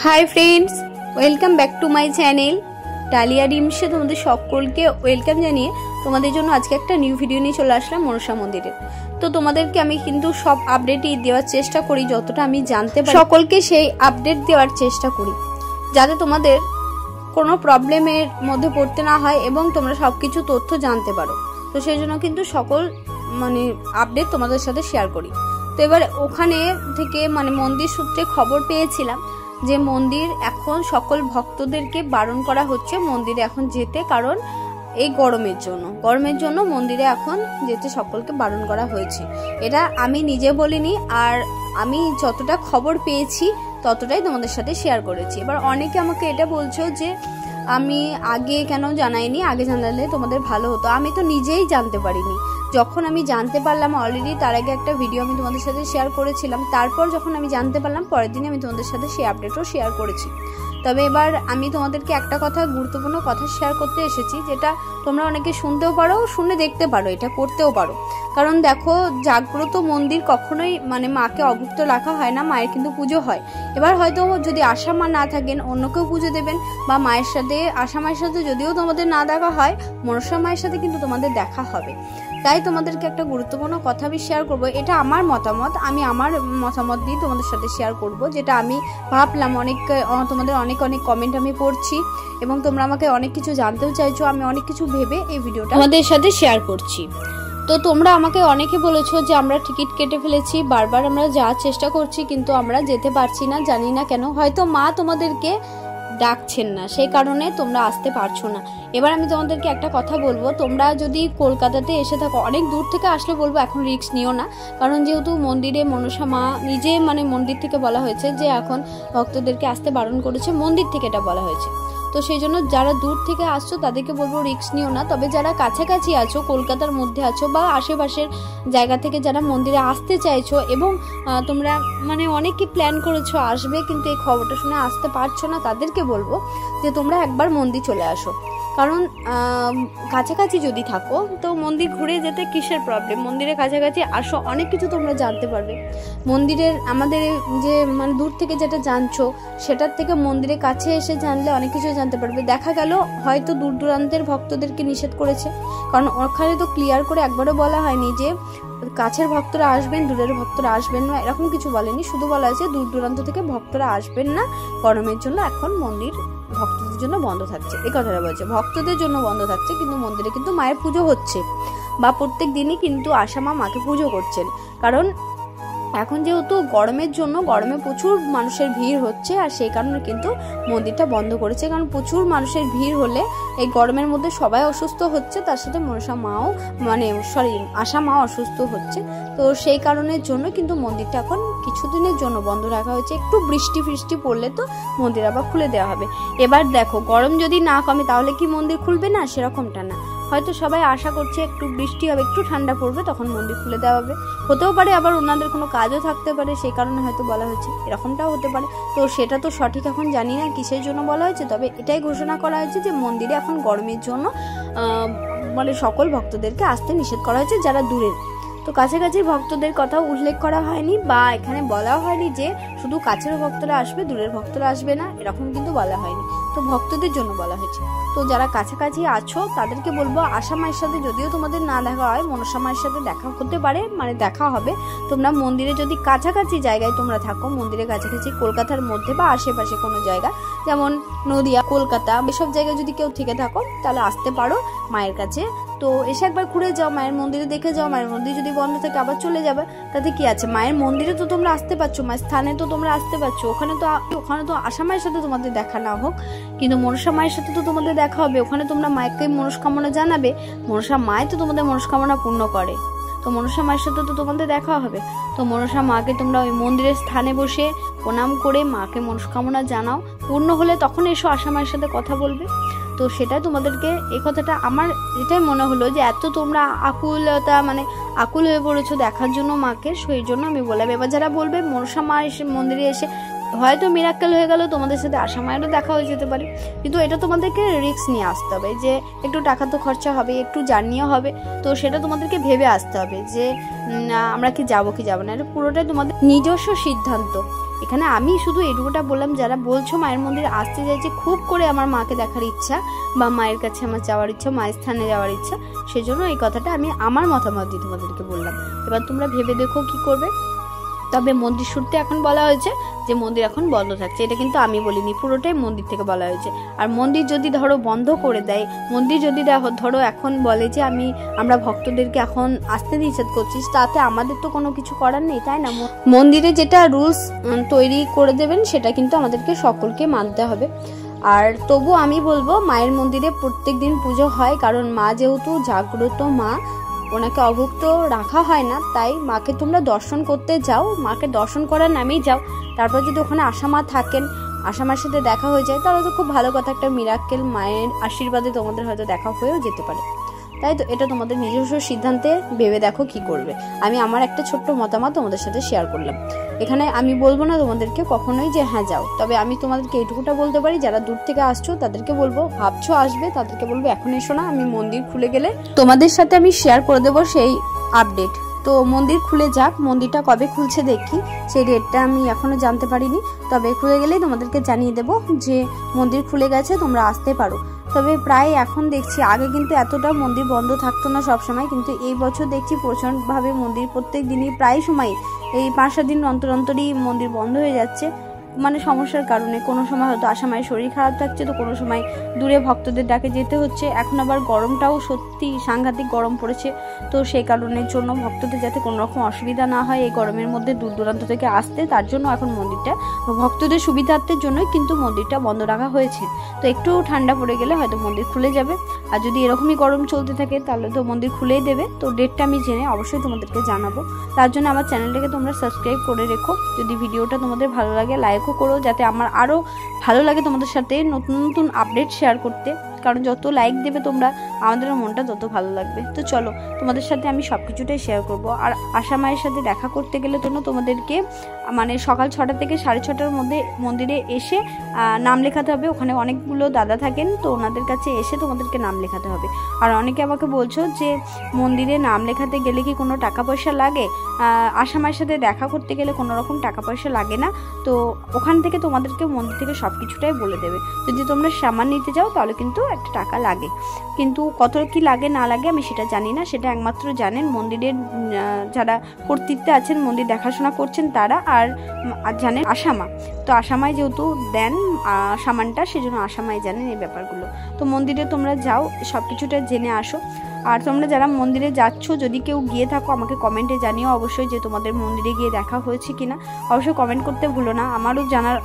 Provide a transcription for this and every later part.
High friends welcome back to my channel डालिया डिम्से तुम्हारे सकलके वेलकम जानिए तुम्हारे जोन्नो आज के एक निउ भिडियो निये चले आसलाम मनसा मंदिरे। तो तुम्हादेरके आमी किन्तु सब आपडेट देওয়ার চেষ্টা करी যতটা আমি জানতে পারি সকলকে সেই আপডেট দেওয়ার চেষ্টা করি যাতে তোমাদের কোনো প্রবলেমের মধ্যে পড়তে না হয় এবং তোমরা সবকিছু তথ্য জানতে পারো। তো সেই জন্য কিন্তু সকল মানে আপডেট তোমাদের সাথে শেয়ার করি। তো এবার ওখানে থেকে মানে মন্দির সূত্রে খবর পেয়েছিলাম যে মন্দির এখন সকল ভক্তদেরকে বারণ করা হচ্ছে মন্দিরে এখন যেতে, কারণ এই গরমের জন্য মন্দিরে এখন যেতে সকলকে বারণ করা হয়েছে। এটা আমি নিজে বলিনি, আর আমি যতটা খবর পেয়েছি ততটাই তোমাদের সাথে শেয়ার করেছি। এবার অনেকে আমাকে এটা বলছো যে আমি আগে কেন জানাইনি, আগে জানালে তোমাদের ভালো হতো। আমি তো নিজেই জানতে পারিনি, যখন আমি জানতে পারলাম অলরেডি তার আগে একটা ভিডিও আমি তোমাদের সাথে শেয়ার করেছিলাম, তারপর যখন আমি জানতে পারলাম পরের দিন আমি তোমাদের সাথে সেই আপডেটও শেয়ার করেছি। তবে এবার আমি তোমাদেরকে একটা কথা, গুরুত্বপূর্ণ কথা শেয়ার করতে এসেছি, যেটা তোমরা অনেকে শুনতেও পারো, শুনে দেখতে পারো, এটা করতেও পারো। কারণ দেখো, জাগ্রত মন্দির কখনোই মানে মাকে অভুক্ত রাখা হয় না, মায়ের কিন্তু পুজো হয়। এবার হয়তো যদি আশা মা না থাকেন অন্য কেউ পুজো দেবেন, বা মায়ের সাথে আশা মায়ের সাথে যদিও তোমাদের না দেখা হয়, মনসা মায়ের সাথে কিন্তু তোমাদের দেখা হবে। তাই তোমাদেরকে একটা গুরুত্বপূর্ণ কথা আমি শেয়ার করবো। এটা আমার মতামত, আমি আমার মতামত দিয়ে তোমাদের সাথে শেয়ার করব, যেটা আমি ভাবলাম তোমাদের অনেক কমেন্ট আমি পড়ছি এবং তোমরা আমাকে অনেক কিছু জানতেও চাইছো, আমি অনেক কিছু ভেবে এই ভিডিওটা তোমাদের সাথে শেয়ার করছি। তো তোমরা আমাকে অনেকে বলেছো যে আমরা টিকিট কেটে ফেলেছি, বারবার আমরা যাওয়ার চেষ্টা করছি কিন্তু আমরা যেতে পারছি না, জানি না কেন, হয়তো মা তোমাদেরকে ডাকছেন না সেই কারণে তোমরা আসতে পারছো না। এবার আমি তোমাদেরকে একটা কথা বলবো, তোমরা যদি কলকাতাতে এসে থাকো, অনেক দূর থেকে আসলে বলবো এখন রিস্ক নিও না, কারণ যেহেতু মন্দিরে মনসা মা নিজে মানে মন্দির থেকে বলা হয়েছে যে এখন ভক্তদেরকে আসতে বারণ করেছে, মন্দির থেকে এটা বলা হয়েছে। তো সেই জন্য যারা দূর থেকে আসছো তাদেরকে বলবো রিস্ক নিও না। তবে যারা কাছাকাছি আছো, কলকাতার মধ্যে আছো বা আশেপাশের জায়গা থেকে যারা মন্দিরে আসতে চাইছো এবং তোমরা মানে অনেকে প্ল্যান করেছো আসবে কিন্তু এই খবরটা শুনে আসতে পারছো না, তাদেরকে বলবো যে তোমরা একবার মন্দির চলে আসো। কারণ কাছাকাছি যদি থাকো তো মন্দির ঘুরে যেতে কিসের প্রবলেম, মন্দিরের কাছাকাছি আসো, অনেক কিছু তোমরা জানতে পারবে। মন্দিরের আমাদের যে মানে দূর থেকে যেটা জানছো সেটার থেকে মন্দিরের কাছে এসে জানলে অনেক কিছু জানতে পারবে। দেখা গেল হয়তো দূর দূরান্তের ভক্তদেরকে নিষেধ করেছে, কারণ ওখানে তো ক্লিয়ার করে একবারও বলা হয়নি যে কাছের ভক্তরা আসবেন দূরের ভক্তরা আসবেন না, এরকম কিছু বলেনি। শুধু বলা হয়েছে দূর দূরান্ত থেকে ভক্তরা আসবেন না, গরমের জন্য এখন মন্দির ভক্তদের জন্য বন্ধ থাকছে, এই কথাটা বলছে। ভক্তদের জন্য বন্ধ থাকছে কিন্তু মন্দিরে কিন্তু মায়ের পুজো হচ্ছে, বা প্রত্যেক দিনই কিন্তু আশা মা মাকে পুজো করছেন। কারণ এখন যেহেতু গরমের জন্য গরমে প্রচুর মানুষের ভিড় হচ্ছে, আর সেই কারণে কিন্তু মন্দিরটা বন্ধ করেছে। কারণ প্রচুর মানুষের ভিড় হলে এই গরমের মধ্যে সবাই অসুস্থ হচ্ছে, তার সাথে মনসা মাও মানে আশা মা অসুস্থ হচ্ছে। তো সেই কারণের জন্য কিন্তু মন্দিরটা এখন কিছুদিনের জন্য বন্ধ রাখা হয়েছে। একটু বৃষ্টি পড়লে তো মন্দির আবার খুলে দেওয়া হবে। এবার দেখো, গরম যদি না কমে তাহলে কি মন্দির খুলবে না, সেরকমটা না। হয়তো সবাই আশা করছে একটু বৃষ্টি হবে, একটু ঠান্ডা পড়বে, তখন মন্দির খুলে দেওয়া হবে। হতেও পারে আবার ওনাদের কোনো কাজও থাকতে পারে, সেই কারণে হয়তো বলা হয়েছে, এরকমটাও হতে পারে। তো সেটা তো সঠিক এখন জানি না কিসের জন্য বলা হয়েছে, তবে এটাই ঘোষণা করা হয়েছে যে মন্দিরে এখন গরমের জন্য মানে সকল ভক্তদেরকে আসতে নিষেধ করা হয়েছে যারা দূরের। তো কাছাকাছি ভক্তদের কথা উল্লেখ করা হয়নি, বা এখানে বলা হয়নি যে শুধু কাছের ভক্তরা আসবে দূরের ভক্তরা আসবে না, এরকম কিন্তু বলা হয়নি। তো ভক্তদের জন্য বলা হয়েছে। তো যারা কাছাকাছি আছো তাদেরকে বলবো আশা মায়ের সাথে যদিও তোমাদের না দেখা হয়, মনসা মায়ের সাথে দেখা হতে পারে, মানে দেখা হবে। তোমরা মন্দিরে যদি কাছাকাছি জায়গায় তোমরা থাকো, মন্দিরের কাছাকাছি কলকাতার মধ্যে বা আশেপাশে কোনো জায়গা যেমন নদিয়া, কলকাতা, এসব জায়গায় যদি কেউ থেকে থাকো তাহলে আসতে পারো মায়ের কাছে। তো এসে একবার ঘুরে যাও, মায়ের মন্দিরে দেখে যাও। মায়ের মন্দির যদি বন্ধ থাকে আবার চলে যাবে, তাতে কি আছে? মায়ের মন্দিরে তো তোমরা আসতে পারছো, মায়ের স্থানে তো তোমরা আসতে পারছো। ওখানে তো আশা মায়ের সাথে তোমাদের দেখা না হোক, কিন্তু মনসা মায়ের সাথে তো তোমাদের দেখা হবে। ওখানে তোমরা মায়েরকে মনস্কামনা জানাবে, মনসা মায় তো তোমাদের মনস্কামনা পূর্ণ করে। তো মনসা মায়ের সাথে তো তোমাদের দেখা হবে। তো মনসা মাকে তোমরা ওই মন্দিরের স্থানে বসে প্রণাম করে মাকে মনস্কামনা জানাও, পূর্ণ হলে তখন এসো আশা মায়ের সাথে কথা বলবে। তো সেটাই তোমাদেরকে, এই কথাটা আমার এটাই মনে হলো যে এত তোমরা আকুল হয়ে পড়েছো দেখার জন্য মাকে, সেই জন্য আমি বললাম। এবার যারা বলবে মনসা মা এসে মন্দিরে এসে হয়তো মিরাক্কেল হয়ে গেল, তোমাদের সাথে আশা মায়েরও দেখা হয়ে যেতে পারে, কিন্তু এটা তোমাদেরকে রিস্ক নিয়ে আসতে হবে যে একটু টাকা তো খরচা হবে, একটু জার্নিও হবে, তো সেটা তোমাদেরকে ভেবে আসতে হবে যে আমরা কি যাবো কি যাবো না। এটা পুরোটাই তোমাদের নিজস্ব সিদ্ধান্ত। এখানে আমি শুধু এটুকুটা বললাম, যারা বলছো মায়ের মন্দিরে আসতে চাইছে, খুব করে আমার মাকে দেখার ইচ্ছা বা মায়ের কাছে আমার যাওয়ার ইচ্ছা, মায়ের স্থানে যাওয়ার ইচ্ছা, সেজন্য এই কথাটা আমি আমার মতামত দিয়ে তোমাদেরকে বললাম। এবার তোমরা ভেবে দেখো কি করবে। তবে মন্দির শুরুতে এখন বলা হয়েছে যে মন্দির এখন বন্ধ থাকছে, এটা কিন্তু আমি বলিনি, পুরোটাই মন্দির থেকে বলা হয়েছে। আর মন্দির যদি ধরো বন্ধ করে দেয়, মন্দির যদি ধরো এখন বলে যে আমরা ভক্তদেরকে এখন আসতে নিষেধ করছি, তাতে আমাদের তো কোনো কিছু করার নেই, তাই না? মন্দিরে যেটা রুলস তৈরি করে দেবেন সেটা কিন্তু আমাদেরকে সকলকে মানতে হবে। আর তবু আমি বলবো মায়ের মন্দিরে প্রত্যেক দিন পুজো হয়, কারণ মা যেহেতু জাগ্রত মা, ওনাকে অভুক্ত রাখা হয় না, তাই মাকে তোমরা দর্শন করতে যাও, মাকে দর্শন করার নামেই যাও। তারপর যদি ওখানে আশা মা থাকেন, আশা মার সাথে দেখা হয়ে যায়, তাহলে তো খুব ভালো কথা, একটা মিরাক্কেল মায়ের আশীর্বাদে তোমাদের হয়তো দেখা হয়েও যেতে পারে। তাই তো এটা তোমাদের নিজস্ব সিদ্ধান্তে ভেবে দেখো কি করবে। আমি আমার একটা ছোট্ট মতামত তোমাদের সাথে শেয়ার করলাম। এখানে আমি বলবো না তোমাদেরকে কখনোই যে হ্যাঁ যাও, তবে আমি তোমাদেরকে এইটুকুটা বলতে পারি, যারা দূর থেকে আসছো তাদেরকে বলবো, ভাবছো আসবে তাদেরকে বলবো এখন এসো না, আমি মন্দির খুলে গেলে তোমাদের সাথে আমি শেয়ার করে দেবো সেই আপডেট। তো মন্দির খুলে যাক, মন্দিরটা কবে খুলছে দেখি, সেই ডেটটা আমি এখনো জানতে পারিনি, তবে খুলে গেলেই তোমাদেরকে জানিয়ে দেবো যে মন্দির খুলে গেছে, তোমরা আসতে পারো। তবে প্রায় এখন দেখছি, আগে কিন্তু এতটা মন্দির বন্ধ থাকতো না সবসময়, কিন্তু এই বছর দেখছি প্রচণ্ডভাবে মন্দির প্রত্যেক দিনই প্রায় সময় এই 5-7 দিন অন্তর অন্তরই মন্দির বন্ধ হয়ে যাচ্ছে, মানে সমস্যার কারণে। কোনো সময় হয়তো আসামায় শরীর খারাপ থাকছে, তো কোনো সময় দূরে ভক্তদের ডাকে যেতে হচ্ছে। এখন আবার গরমটাও সত্যি সাংঘাতিক গরম পড়েছে, তো সেই কারণের জন্য ভক্তদের যাতে কোনো রকম অসুবিধা না হয় এই গরমের মধ্যে দূর দূরান্ত থেকে আসতে, তার জন্য এখন মন্দিরটা ভক্তদের সুবিধার্থের জন্যই কিন্তু মন্দিরটা বন্ধ রাখা হয়েছে। তো একটু ঠান্ডা পড়ে গেলে হয়তো মন্দির খুলে যাবে, আর যদি এরকমই গরম চলতে থাকে তাহলে তো মন্দির খুলেই দেবে। তো ডেটটা আমি জেনে অবশ্যই তোমাদেরকে জানাবো, তার জন্য আমার চ্যানেলটাকে তোমরা সাবস্ক্রাইব করে রেখো। যদি ভিডিওটা তোমাদের ভালো লাগে লাইকও করো, যাতে আমার আরও ভালো লাগে তোমাদের সাথে নতুন নতুন আপডেট শেয়ার করতে, কারণ যত লাইক দেবে তোমরা, আমাদের মনটা তত ভালো লাগবে। তো চলো, তোমাদের সাথে আমি সব কিছুটাই শেয়ার করবো। আর আশা মায়ের সাথে দেখা করতে গেলে জন্য তোমাদেরকে মানে সকাল 6টা থেকে 6:30টার মধ্যে মন্দিরে এসে নাম লেখাতে হবে। ওখানে অনেকগুলো দাদা থাকেন, তো ওনাদের কাছে এসে তোমাদেরকে নাম লেখাতে হবে। আর অনেকে আমাকে বলছো যে মন্দিরে নাম লেখাতে গেলে কি কোনো টাকা পয়সা লাগে? আশা মায়ের সাথে দেখা করতে গেলে কোনো রকম টাকা পয়সা লাগে না, তো ওখান থেকে তোমাদেরকে মন্দির থেকে সব কিছুটাই বলে দেবে। যদি তোমরা সামান নিতে যাও তাহলে কিন্তু একটা টাকা লাগে, কিন্তু কত কি লাগে না লাগে আমি সেটা জানি না, সেটা একমাত্র জানেন মন্দিরের যারা কর্তৃত্বে আছেন, মন্দির দেখাশোনা করছেন তারা, আর জানেন আশামা। তো আশামায় যেহেতু দেন সামানটা, সেজন্য আশামায় জানেন এই ব্যাপারগুলো। তো মন্দিরে তোমরা যাও, সব কিছুটা জেনে আসো। আর তোমরা যারা মন্দিরে যাচ্ছ, যদি কেউ গিয়ে থাকো আমাকে কমেন্টে জানিও অবশ্যই যে তোমাদের মন্দিরে গিয়ে দেখা হয়েছে কিনা, অবশ্যই কমেন্ট করতে ভুলো না। আমারও জানার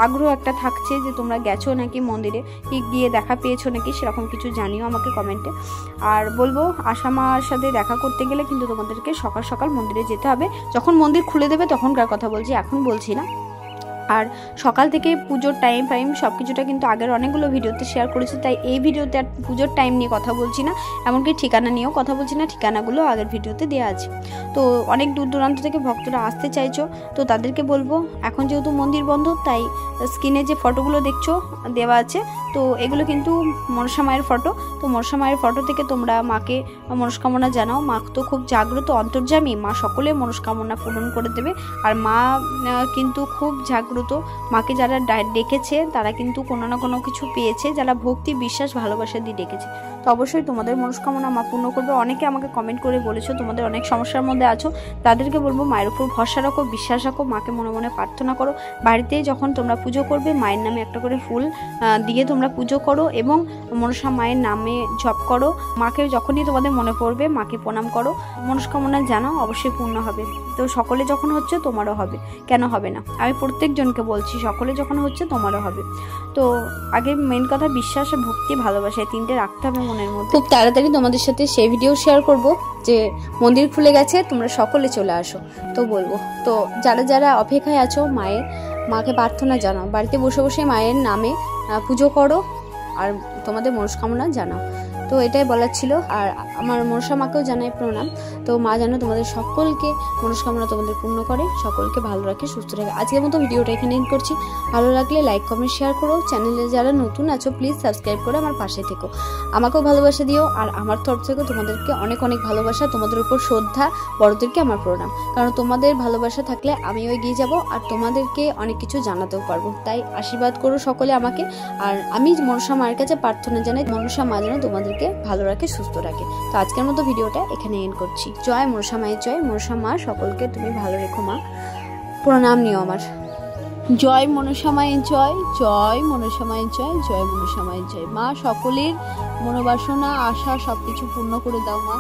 আগ্রহ একটা থাকছে যে তোমরা গেছো নাকি মন্দিরে, কি গিয়ে দেখা পেয়েছো নাকি, সেরকম কিছু জানিও আমাকে কমেন্টে। আর বলবো আশামার সাথে দেখা করতে গেলে কিন্তু তোমাদেরকে সকাল সকাল মন্দিরে যেতে হবে। যখন মন্দির খুলে দেবে তখনকার কথা বলছি, এখন বলছি না। আর সকাল থেকে পুজোর টাইম সব কিছুটা কিন্তু আগের অনেকগুলো ভিডিওতে শেয়ার করেছি, তাই এই ভিডিওতে আর পুজোর টাইম নিয়ে কথা বলছি না, এমনকি ঠিকানা নিয়েও কথা বলছি না, ঠিকানাগুলো আগের ভিডিওতে দেওয়া আছে। তো অনেক দূর দূরান্ত থেকে ভক্তরা আসতে চাইছো, তো তাদেরকে বলবো এখন যেহেতু মন্দির বন্ধ, তাই স্ক্রিনে যে ফটোগুলো দেখছো দেওয়া আছে, তো এগুলো কিন্তু মনসা মায়ের ফটো। তো মনসা মায়ের ফটো থেকে তোমরা মাকে মনস্কামনা জানাও। মা তো খুব জাগ্রত অন্তর্যামী, মা সকলের মনস্কামনা পূরণ করে দেবে। আর মা কিন্তু খুব জাগ্রত, মাকে যারা ডেকেছে তারা কিন্তু কোনো না কোনো কিছু পেয়েছে, যারা ভক্তি বিশ্বাস ভালোবাসা দিয়ে ডেকেছে। তো অবশ্যই তোমাদের মনস্কামনা মা পূর্ণ করবে। অনেকে আমাকে কমেন্ট করে বলেছো তোমাদের অনেক সমস্যার মধ্যে আছো, তাদেরকে বলবো মায়ের উপর ভরসা রাখো, বিশ্বাস রাখো, মাকে মনে মনে প্রার্থনা করো। বাড়িতে যখন তোমরা পুজো করবে মায়ের নামে একটা করে ফুল দিয়ে তোমরা পুজো করো, এবং মনসা মায়ের নামে জপ করো। মাকে যখনই তোমাদের মনে পড়বে মাকে প্রণাম করো, মনস্কামনা জানাও, অবশ্যই পূর্ণ হবে। তো সকলে যখন হচ্ছে তোমারও হবে, কেন হবে না? আমি প্রত্যেকজনকে বলছি সকলে যখন হচ্ছে তোমারও হবে। তো আগে মেন কথা বিশ্বাস, ভক্তি, ভালোবাসা, এই তিনটে রাখতে হবে মনের মধ্যে। খুব তাড়াতাড়ি তোমাদের সাথে সেই ভিডিও শেয়ার করব যে মন্দির খুলে গেছে, তোমরা সকলে চলে আসো। তো বলবো, তো যারা যারা অপেক্ষায় আছো মাকে প্রার্থনা জানাও, বাড়িতে বসে বসে মায়ের নামে পুজো করো আর তোমাদের মনস্কামনা জানাও। তো এটাই বলার ছিল। আর আমার মনসা মাকেও জানাই প্রণাম। তো মা যেন তোমাদের সকলকে মনস্কামনা তোমাদের পূর্ণ করে, সকলকে ভালো রাখে, সুস্থ রাখে। আজকের মতো ভিডিওটা এখানে এন্ড করছি। ভালো লাগলে লাইক কমেন্ট শেয়ার করো। চ্যানেলে যারা নতুন আছো প্লিজ সাবস্ক্রাইব করে আমার পাশে থেকো, আমাকেও ভালোবাসা দিও। আর আমার তরফ থেকে তোমাদেরকে অনেক অনেক ভালোবাসা, তোমাদের উপর শ্রদ্ধা, বড়দেরকে আমার প্রণাম। কারণ তোমাদের ভালোবাসা থাকলে আমিও এগিয়ে যাব আর তোমাদেরকে অনেক কিছু জানাতেও পারবো। তাই আশীর্বাদ করো সকলে আমাকে। আর আমি মনসা মায়ের কাছে প্রার্থনা জানাই মনসা মা যেন তোমাদেরকে ভালো রাখে, সুস্থ রাখে। তো আজকের মতো ভিডিওটা এখানে এন্ড করছি। জয় মনসা মায়ের জয়। মনসা মা সকলকে তুমি ভালো রেখো মা, প্রণাম নিও আমার। জয় মনসা মায়ের জয়, জয় মনসা মায়ের জয়, জয় মনসা মায়ের জয়। মা সকলের মনোবাসনা আশা সবকিছু পূর্ণ করে দাও মা।